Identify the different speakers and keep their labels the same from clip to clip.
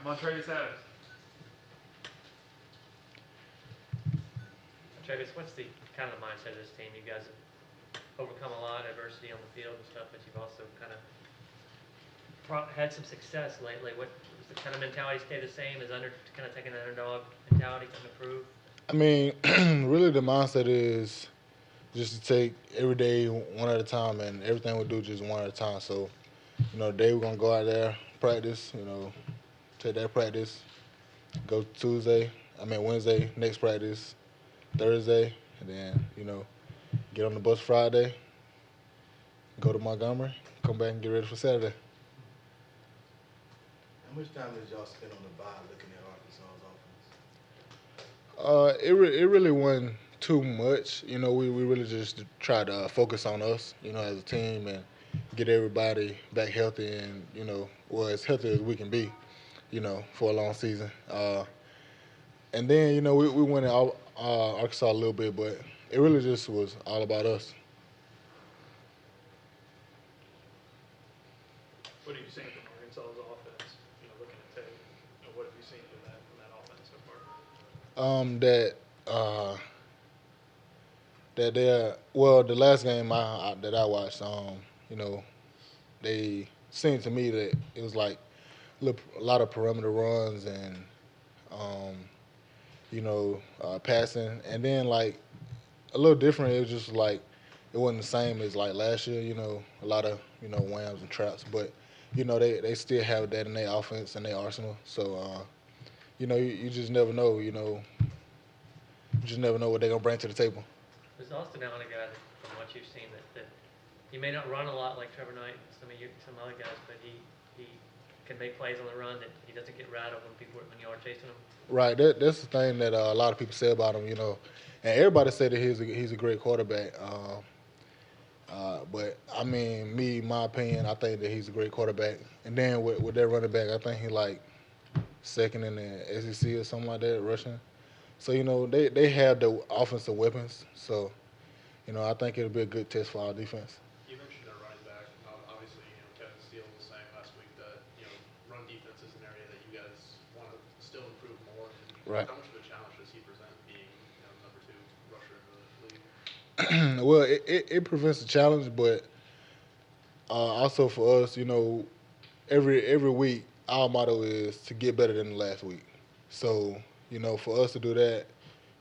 Speaker 1: Montravius Adams.
Speaker 2: Travis, what's the kind of the mindset of this team? You guys have overcome a lot of adversity on the field and stuff, but you've also kind of had some success lately. What is the kind of mentality stay the same? Is kind of taking an underdog mentality to improve?
Speaker 3: I mean, really, the mindset is just to take every day one at a time, and everything we do just one at a time. So, today we're gonna go out there, practice. Take that practice, go Tuesday. I mean Wednesday, next practice, Thursday, and then get on the bus Friday, go to Montgomery, come back and get ready for Saturday.
Speaker 4: How much time did y'all spend on the bye looking at Arkansas's
Speaker 3: It really wasn't too much. We really just tried to focus on us, as a team and get everybody back healthy and, well, as healthy as we can be, for a long season. And then, we went in Arkansas a little bit, but it really just was all about us.
Speaker 1: What have you seen from Arkansas's offense? Looking at tape, what have you seen from that offense so far?
Speaker 3: That they're well, the last game that I watched, you know, they seemed to me that it was like a lot of perimeter runs and um, passing, and then like a little different. It was just like it wasn't the same as like last year. A lot of whams and traps, but they still have that in their offense and their arsenal. So you just never know. You just never know what they're gonna bring to the table.
Speaker 2: Is Austin Allen a guy that, from what you've seen, that he may not run a lot like Trevor Knight and some other guys, but he can make plays on the run that he doesn't get rattled when you are chasing him?
Speaker 3: Right. That's the thing that a lot of people say about him. And everybody said that he's a great quarterback. But I mean, my opinion, I think that he's a great quarterback. And then with that running back, I think he like second in the SEC or something like that, rushing. So they have the offensive weapons. So I think it'll be a good test for our defense.
Speaker 1: You mentioned their running back. Obviously, Kevin Steele was saying last week that run defense is an area that you guys want to still improve more.
Speaker 3: Right.
Speaker 1: How much of a challenge does he present being number two rusher in the league?
Speaker 3: Well, it prevents the challenge, but also for us, every week our motto is to get better than the last week. So for us to do that,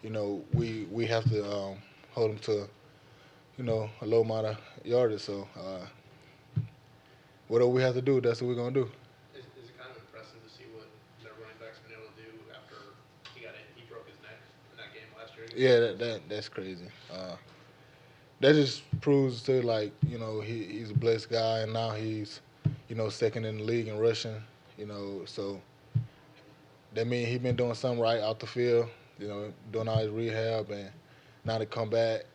Speaker 3: we have to hold them to a low amount of yardage. So whatever we have to do, that's what we're gonna do.
Speaker 1: Is it kind of impressive to see what their running back's been able to do after he broke his neck in that game last year?
Speaker 3: Yeah, that's crazy. That just proves to like he's a blessed guy, and now he's second in the league in rushing. So that means he's been doing something right out the field. Doing all his rehab, and now to come back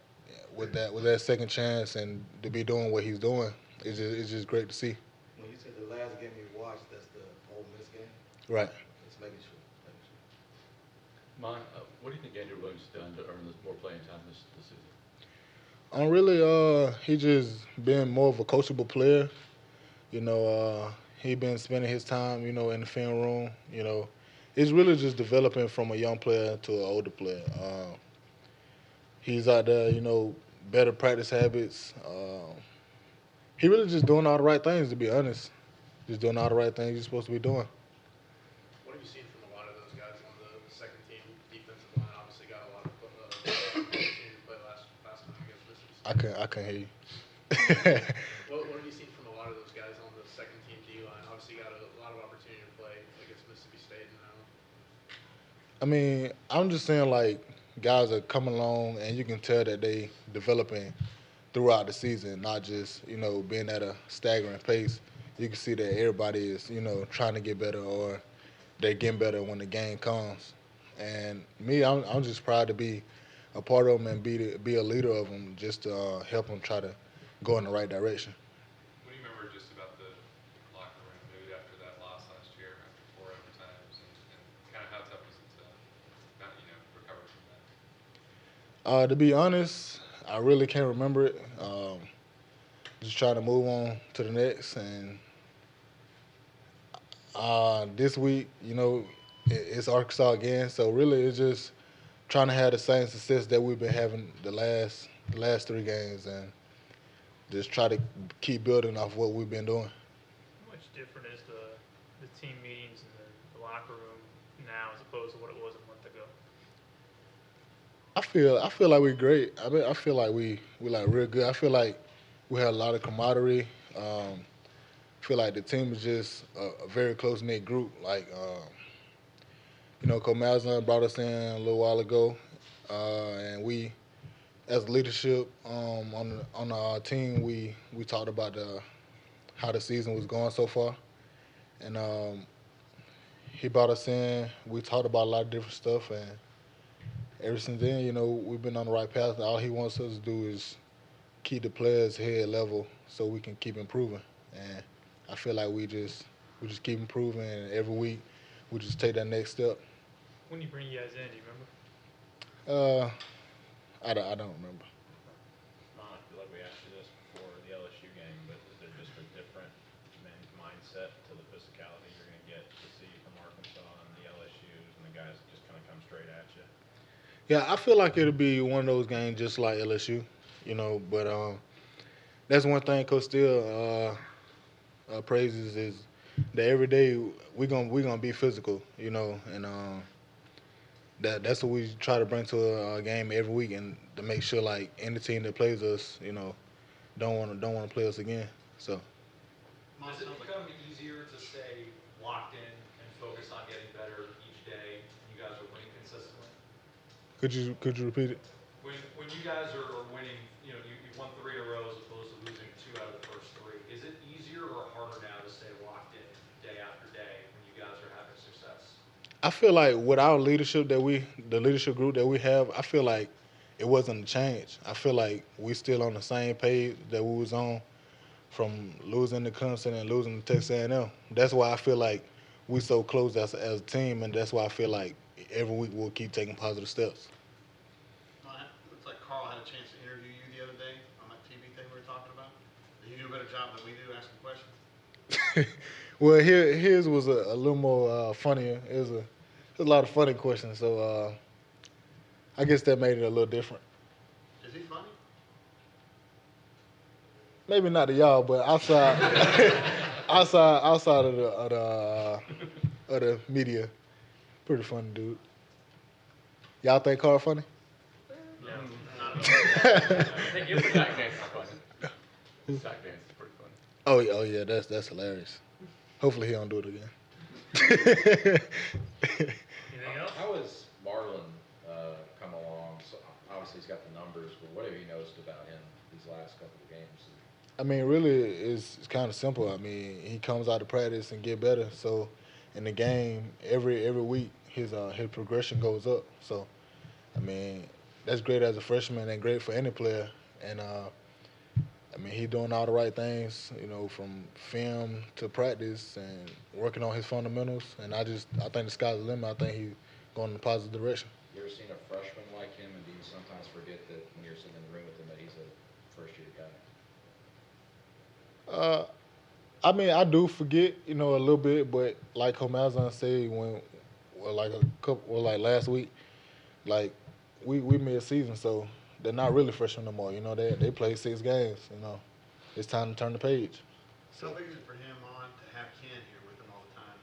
Speaker 3: with that second chance and to be doing what he's doing, it's just great to see.
Speaker 4: When you said the last game you watched, that's the Ole Miss game?
Speaker 3: Right.
Speaker 4: Just making sure.
Speaker 5: What do you think Andrew Williams has done to earn this more playing time this season?
Speaker 3: Really, he just been more of a coachable player. He been spending his time, in the film room. It's really just developing from a young player to an older player. He's out there, better practice habits. He really just doing all the right things, to be honest. Just doing all the right things he's supposed to be doing.
Speaker 1: What have you seen from a lot of those guys on the second team defensive line? Obviously got a lot of opportunity to play last time against Mississippi State.
Speaker 3: I can't hear you.
Speaker 1: What have you seen from a lot of those guys on the second team D line? Obviously got a lot of opportunity to play against Mississippi State now.
Speaker 3: I mean, I'm just saying, like, guys are coming along, and you can tell that they developing throughout the season, not just, being at a staggering pace. You can see that everybody is, trying to get better, or they're getting better when the game comes. And me, I'm just proud to be a part of them and be a leader of them, just to help them try to go in the right direction.
Speaker 6: What do you remember just about the locker room mood after that loss last year, after 4 overtimes, and kind of how tough was it to not, recover from that?
Speaker 3: To be honest, I really can't remember it. Just trying to move on to the next, and This week, it's Arkansas again. So really, it's just trying to have the same success that we've been having the last 3 games, and just try to keep building off what we've been doing.
Speaker 7: How much different is the team meetings in the locker room now as opposed to what it was a month ago?
Speaker 3: I feel like we're great. I mean, I feel like we like real good. I feel like we have a lot of camaraderie. I feel like the team is just a very close knit group. Like, Coach Malzahn brought us in a little while ago, and we, as leadership on our team, we talked about how the season was going so far, and he brought us in. We talked about a lot of different stuff, and ever since then, we've been on the right path. All he wants us to do is keep the players' head level so we can keep improving. And I feel like we just keep improving, and every week we just take that next step.
Speaker 7: When you bring you guys in, do you remember?
Speaker 3: I don't remember.
Speaker 8: I feel like we asked you this before the LSU game, but is there just a different mindset to the physicality you're going to get to see from Arkansas and the LSUs and the guys that just kind of come straight at you?
Speaker 3: Yeah, I feel like it'll be one of those games just like LSU, but that's one thing Coach Steele praises is that every day we're gonna be physical, and that's what we try to bring to a game every week, and to make sure like any team that plays us, don't want to play us again. So.
Speaker 9: Does it become easier to stay locked in and focus on getting better each day when you guys are winning consistently?
Speaker 3: Could you repeat it?
Speaker 9: When you guys are winning, you've won 3 in a row as opposed to losing 2 out of the first 3. Is it easier or harder now to stay locked in day after day when you guys are having success?
Speaker 3: I feel like with our leadership the leadership group that we have, I feel like it wasn't a change. I feel like we still on the same page that we was on from losing to Clemson and losing to Texas A&M. That's why I feel like we so close as a team, and that's why I feel like every week we'll keep taking positive steps.
Speaker 10: Looks like Carl had a chance to interview you the other day on that TV thing we were talking about. Did he do a better job than we do asking questions?
Speaker 3: Well, his was a little more funnier. It was a lot of funny questions, so I guess that made it a little different.
Speaker 10: Is he funny?
Speaker 3: Maybe not to y'all, but outside outside of the media, pretty funny dude. Y'all think Carl funny?
Speaker 2: No.
Speaker 5: Sack dance is funny. Sack dance is pretty funny.
Speaker 3: Oh yeah, that's hilarious. Hopefully he don't do it again.
Speaker 2: Anything else?
Speaker 5: How has Marlon come along? So obviously he's got the numbers, but what have you noticed about him these last couple of games?
Speaker 3: I mean, really, it's kind of simple. I mean, he comes out to practice and get better. So, in the game, every week, his progression goes up. So, I mean, that's great as a freshman and great for any player. And I mean, he's doing all the right things, from film to practice and working on his fundamentals. And I think the sky's the limit. I think he's going in a positive direction.
Speaker 5: You ever seen a freshman like him, and do you sometimes forget that when you're sitting in the room with him that he's a first-year guy?
Speaker 3: I mean, I do forget, a little bit, but like Malzahn said, like last week, like we mid-season, so they're not really freshmen no more. They played 6 games. It's time to turn the page.
Speaker 10: So how big is it for him to have Ken here with him all the time?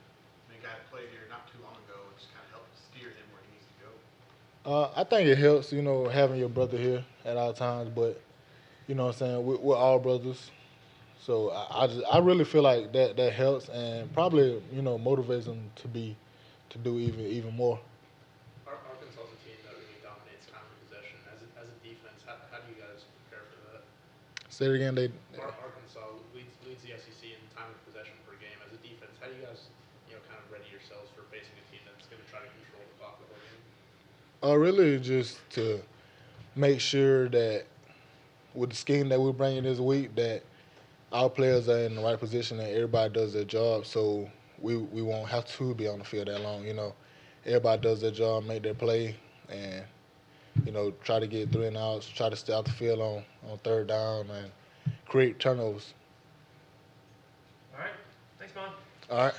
Speaker 10: I mean, a guy that played here not too long ago and just kind of helped steer him where he needs to go.
Speaker 3: I think it helps, having your brother here at all times, but you know what I'm saying, we're all brothers. So I really feel like that helps, and probably motivates them to do even more.
Speaker 1: Arkansas is a team that really dominates time of possession. As a defense, how do you guys prepare for that?
Speaker 3: Say it again.
Speaker 1: Arkansas leads the SEC in time of possession per game. As a defense, how do you guys kind of ready yourselves for facing a team that's going to try to control the clock the whole game?
Speaker 3: Really just to make sure that with the scheme that we're bringing this week, that our players are in the right position and everybody does their job, so we won't have to be on the field that long. Everybody does their job, make their play, and try to get 3 and outs, try to stay out the field on 3rd down, and create turnovers.
Speaker 2: All right. Thanks, Mon.
Speaker 3: All right.